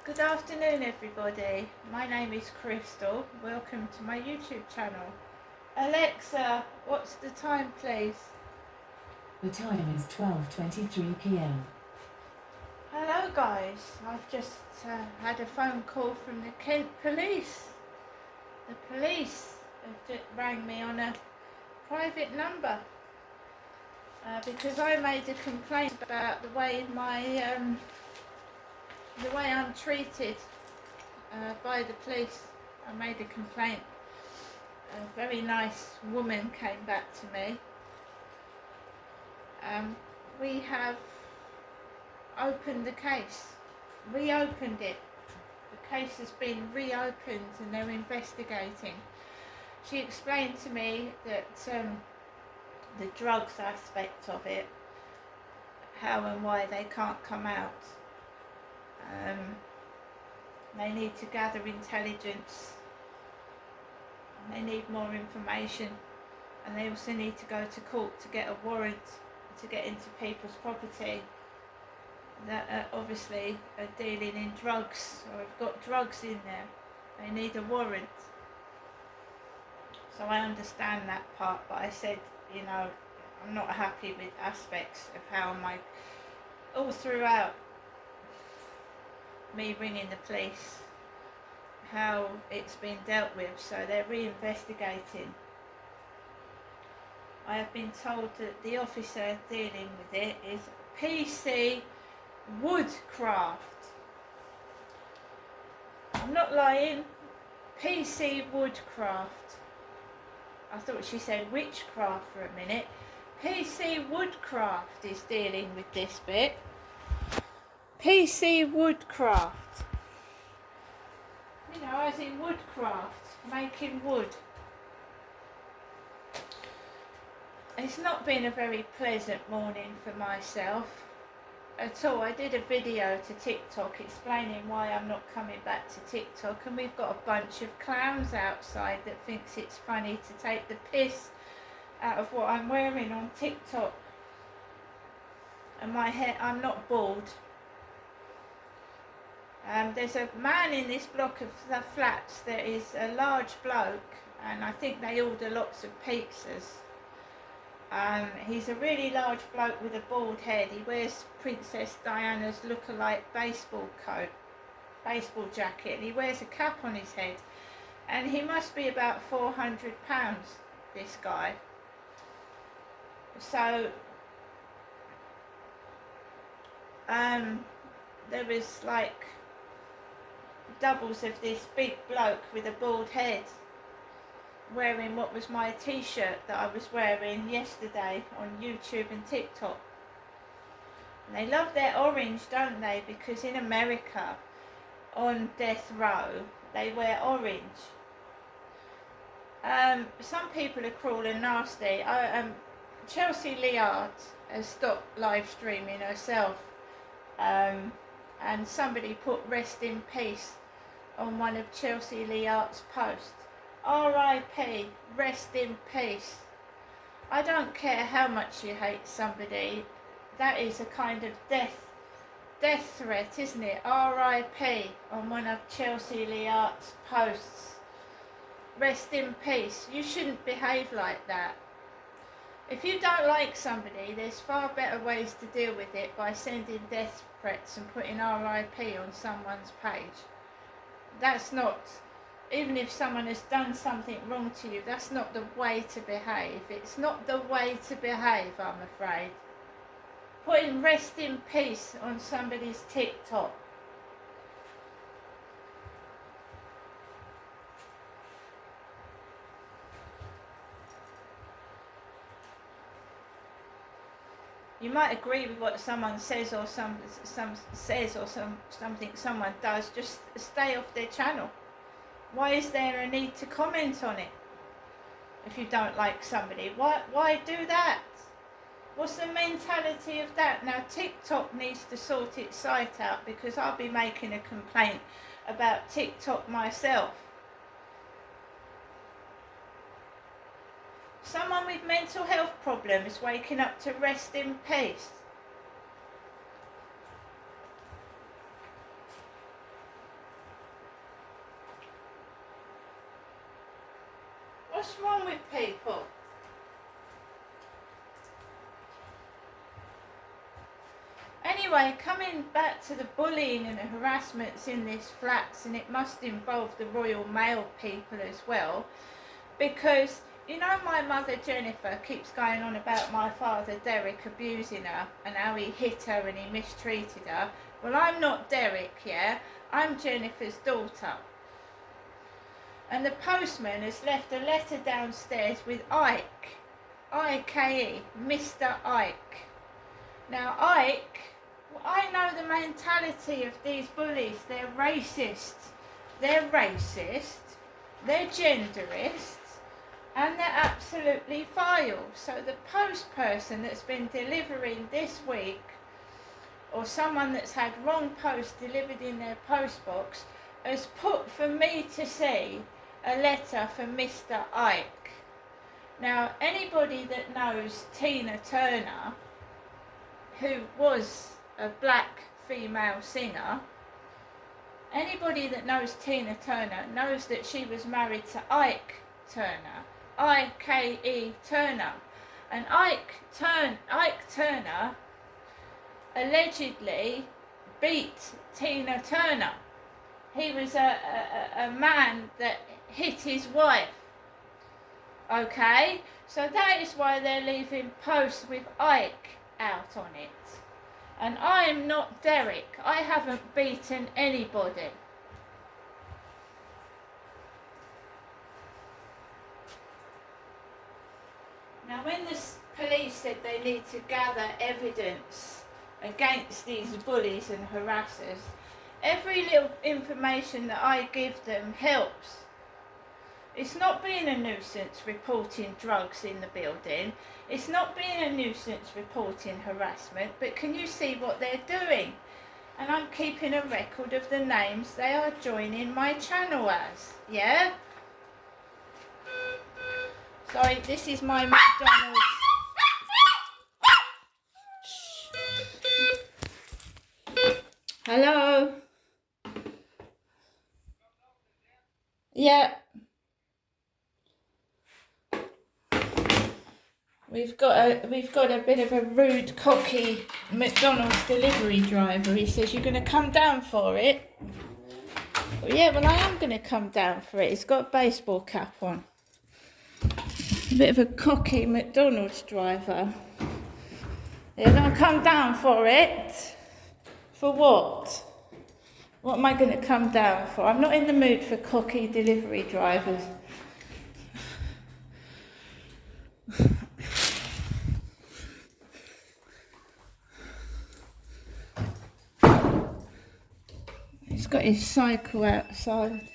Good afternoon everybody, my name is Crystal, welcome to my YouTube channel. Alexa, what's the time please? The time is 12:23 p.m. Hello guys, I've just had a phone call from the Kent police. The police have just rang me on a private number because I made a complaint about the way I'm treated by the police. I made a complaint. A very nice woman came back to me. We have opened the case, reopened it. The case has been reopened and they're investigating. She explained to me that the drugs aspect of it, how and why they can't come out. They need to gather intelligence, they need more information, and they also need to go to court to get a warrant to get into people's property that obviously are dealing in drugs or have got drugs in there. They need a warrant. So I understand that part, but I said, you know, I'm not happy with aspects of how all throughout me ringing the police, how it's been dealt with. So they're reinvestigating. I have been told that the officer dealing with it is PC Woodcraft. I'm not lying. PC Woodcraft. I thought she said witchcraft for a minute. PC Woodcraft is dealing with this bit. PC Woodcraft. You know, as in woodcraft, making wood. It's not been a very pleasant morning for myself at all. I did a video to TikTok explaining why I'm not coming back to TikTok, and we've got a bunch of clowns outside that thinks it's funny to take the piss out of what I'm wearing on TikTok. And my hair, I'm not bald. There's a man in this block of the flats that is a large bloke, and I think they order lots of pizzas. He's a really large bloke with a bald head. He wears Princess Diana's look-alike baseball jacket, and he wears a cap on his head, and he must be about 400 pounds, this guy. So there was like doubles of this big bloke with a bald head wearing what was my t-shirt that I was wearing yesterday on YouTube and TikTok. And they love their orange, don't they? Because in America, on death row, they wear orange. Some people are cruel and nasty. Chelsea Leard has stopped live streaming herself, and somebody put rest in peace on one of Chelsea Leard's posts. R.I.P. Rest in peace. I don't care how much you hate somebody, that is a kind of death threat, isn't it? R.I.P. on one of Chelsea Leard's posts. Rest in peace. You shouldn't behave like that. If you don't like somebody, there's far better ways to deal with it by sending death threats and putting R.I.P. on someone's page. That's not, even if someone has done something wrong to you, that's not the way to behave. It's not the way to behave, I'm afraid. Putting rest in peace on somebody's TikTok. You might agree with what someone says or something someone does, just stay off their channel. Why is there a need to comment on it? If you don't like somebody, why do that? What's the mentality of that? Now TikTok needs to sort its site out, because I'll be making a complaint about TikTok myself. Someone with mental health problems waking up to rest in peace. people. Anyway, coming back to the bullying and the harassments in these flats, and it must involve the Royal Mail people as well, because you know my mother Jennifer keeps going on about my father Derek abusing her and how he hit her and he mistreated her. Well, I'm not Derek, yeah, I'm Jennifer's daughter. And the postman has left a letter downstairs with Ike, I-K-E, Mr. Ike. Now Ike, I know the mentality of these bullies. They're racist, they're genderist, and they're absolutely vile. So the post person that's been delivering this week, or someone that's had wrong post delivered in their post box, has put for me to see a letter for Mr. Ike. Now anybody that knows Tina Turner, who was a black female singer, anybody that knows Tina Turner knows that she was married to Ike Turner, I-K-E Turner. And Ike Turner allegedly beat Tina Turner. He was a man that hit his wife. Okay, so that is why they're leaving posts with Ike out on it. And I am not Derek. I haven't beaten anybody. Now when the police said they need to gather evidence against these bullies and harassers, every little information that I give them helps. It's not being a nuisance reporting drugs in the building. It's not being a nuisance reporting harassment, but can you see what they're doing? And I'm keeping a record of the names they are joining my channel as, yeah? Sorry, this is my McDonald's. Shh. Hello? Yeah. We've got a bit of a rude, cocky McDonald's delivery driver. He says, you're going to come down for it? Well, yeah, well, I am going to come down for it. He's got a baseball cap on. A bit of a cocky McDonald's driver. You're going to come down for it? For what? What am I going to come down for? I'm not in the mood for cocky delivery drivers. He's got his cycle outside.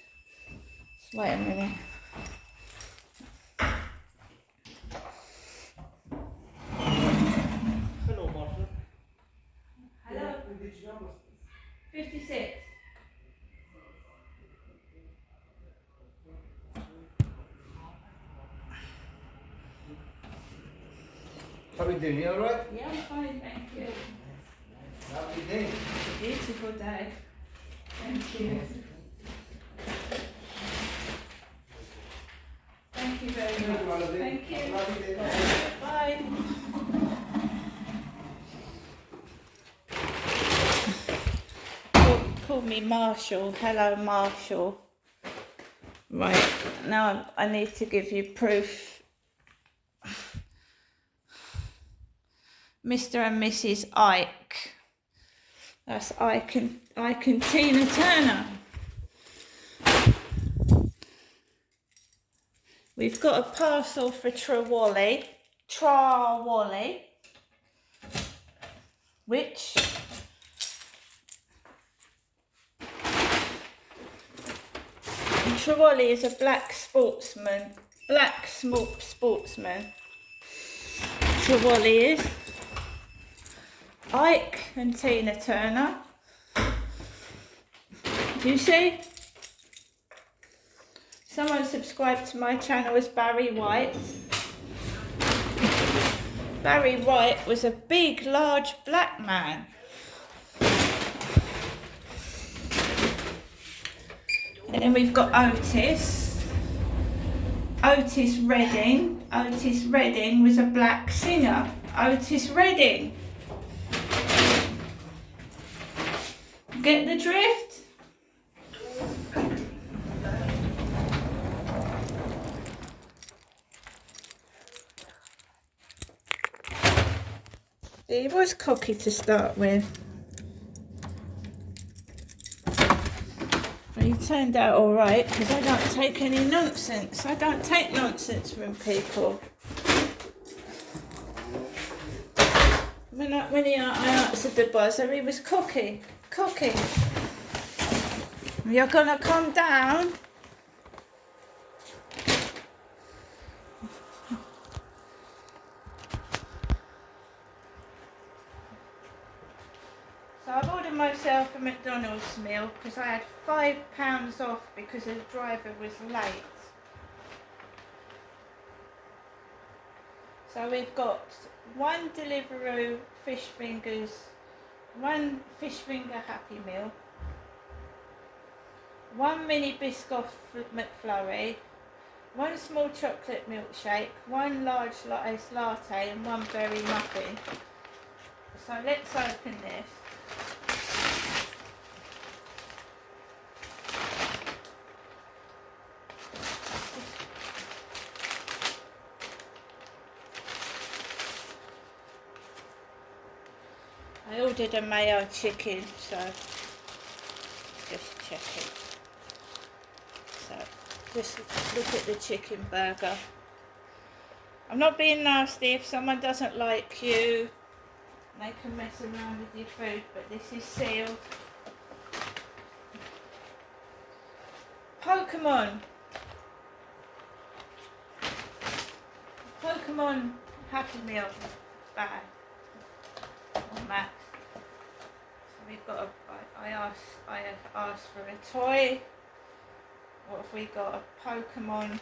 Just wait a minute. Hello, Martha. Hello? 56. How are you doing? You alright? Yeah, I'm fine, thank you. Lovely day. Beautiful day. Thank you. Thank you very much. Thank you. Lovely day. Bye. Call me Marshall. Hello, Marshall. Right, now I need to give you proof. Mr. and Mrs. Ike. That's Ike and Tina Turner. We've got a parcel for Trawally, which Trawally is a black sportsman. Trawally is. Ike and Tina Turner. Do you see? Someone subscribed to my channel as Barry White. Barry White was a big, large black man. And then we've got Otis. Otis Redding. Otis Redding was a black singer. Otis Redding. Get the drift? He was cocky to start with. But he turned out alright because I don't take any nonsense. I don't take nonsense from people. When I answered the buzzer, he was cocky. Cocky. You're gonna come down. So I've ordered myself a McDonald's meal because I had £5 off because the driver was late. So we've got one Deliveroo fish fingers, one fish finger Happy Meal, one mini Biscoff McFlurry, one small chocolate milkshake, one large iced latte and one berry muffin. So let's open this. I ordered a mayo chicken, so just check it. So just look at the chicken burger. I'm not being nasty. If someone doesn't like you, they can mess around with your food, but this is sealed. Pokemon Happy Meal bag on Max. So we've got I asked for a toy. What have we got? A Pokemon.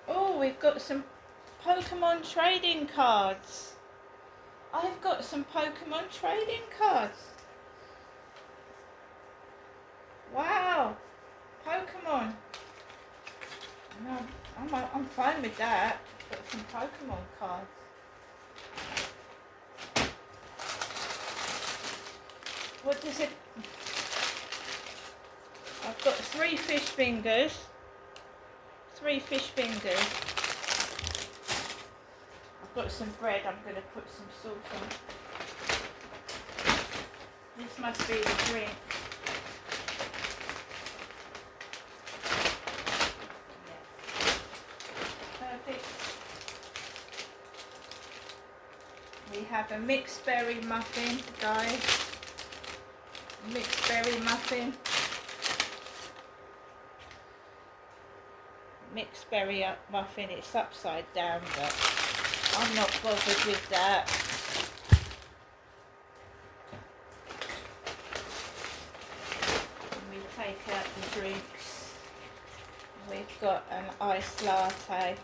Oh, we've got some Pokemon trading cards. I've got some Pokemon trading cards. Wow, Pokemon. No, I'm fine with that. Got some Pokemon cards. What does it? I've got 3 fish fingers. 3 fish fingers. I've got some bread. I'm going to put some salt on. This must be the drink. Perfect. We have a mixed berry muffin, guys. Mixed berry muffin. Mixed berry muffin. It's upside down, but I'm not bothered with that. And we take out the drinks. We've got an iced latte.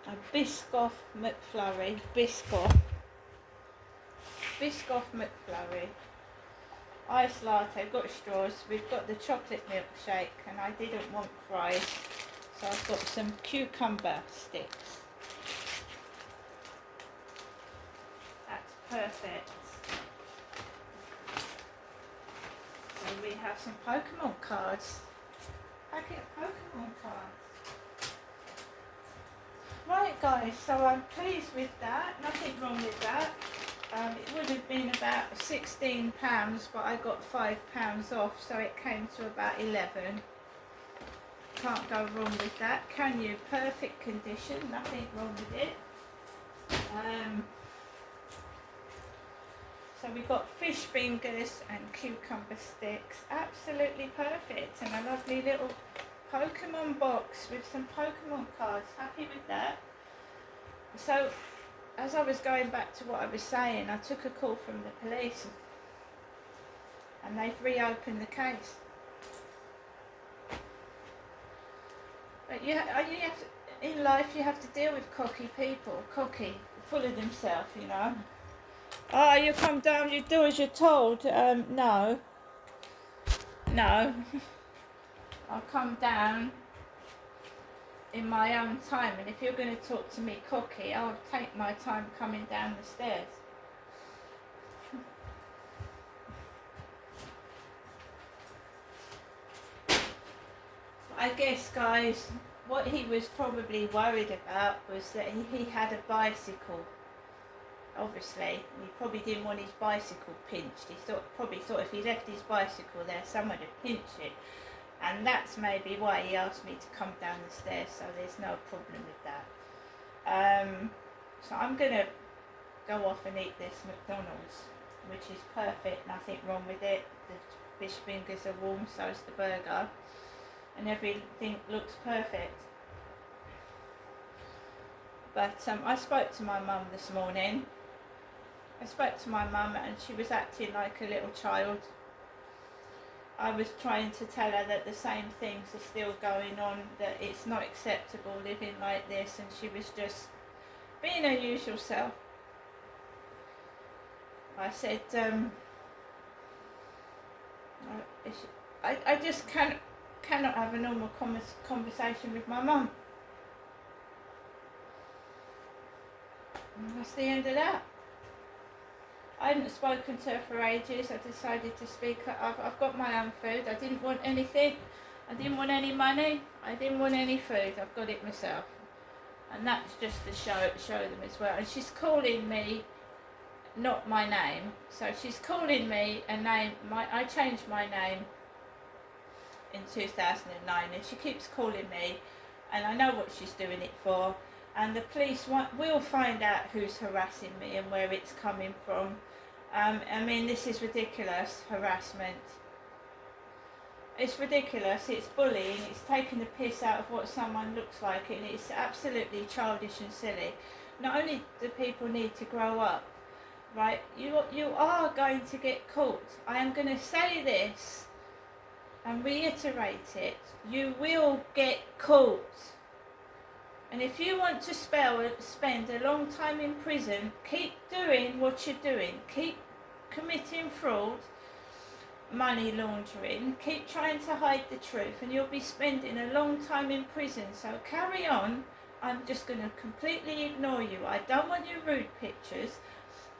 A Biscoff McFlurry. Biscoff McFlurry. Iced latte. I've got straws. We've got the chocolate milkshake, and I didn't want fries, so I've got some cucumber sticks. That's perfect. So we have some Pokemon cards. Packet of Pokemon cards. Right, guys, so I'm pleased with that. Nothing wrong with that. It would have been about £16, but I got £5 off, so it came to about 11. Can't go wrong with that, can you? Perfect condition, nothing wrong with it. So we got fish fingers and cucumber sticks, absolutely perfect, and a lovely little Pokemon box with some Pokemon cards. Happy with that. So as I was going back to what I was saying, I took a call from the police and they've reopened the case. But in life you have to deal with cocky people, cocky, full of themselves, you know. Oh, you come down, you do as you're told. No. No. I'll come down in my own time, and if you're going to talk to me cocky, I'll take my time coming down the stairs. I guess, guys, what he was probably worried about was that he had a bicycle. Obviously, he probably didn't want his bicycle pinched. He probably thought if he left his bicycle there, someone would pinch it. And that's maybe why he asked me to come down the stairs, so there's no problem with that. So I'm going to go off and eat this McDonald's, which is perfect, nothing wrong with it. The fish fingers are warm, so is the burger, and everything looks perfect. But I spoke to my mum this morning. I spoke to my mum and she was acting like a little child. I was trying to tell her that the same things are still going on, that it's not acceptable living like this, and she was just being her usual self. I said, I just cannot have a normal conversation with my mum. And that's the end of that. I hadn't spoken to her for ages. I decided to speak. I've got my own food. I didn't want anything. I didn't want any money. I didn't want any food. I've got it myself. And that's just to show them as well. And she's calling me not my name. So she's calling me a name. I changed my name in 2009, and she keeps calling me, and I know what she's doing it for. And the police will find out who's harassing me and where it's coming from. I mean, this is ridiculous harassment. It's ridiculous, it's bullying, it's taking the piss out of what someone looks like, and it's absolutely childish and silly. Not only do people need to grow up, right, you are going to get caught. I am going to say this and reiterate it. You will get caught. And if you want to spend a long time in prison, keep doing what you're doing. Keep committing fraud, money laundering. Keep trying to hide the truth, and you'll be spending a long time in prison. So carry on. I'm just going to completely ignore you. I don't want your rude pictures.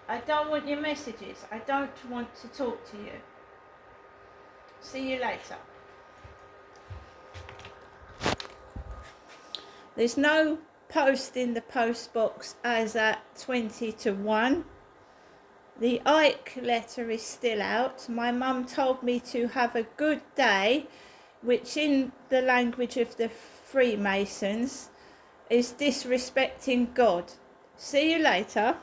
I don't want your messages. I don't want to talk to you. See you later. There's no post in the post box as at 20 to 1. The Ike letter is still out. My mum told me to have a good day, which in the language of the Freemasons is disrespecting God. See you later.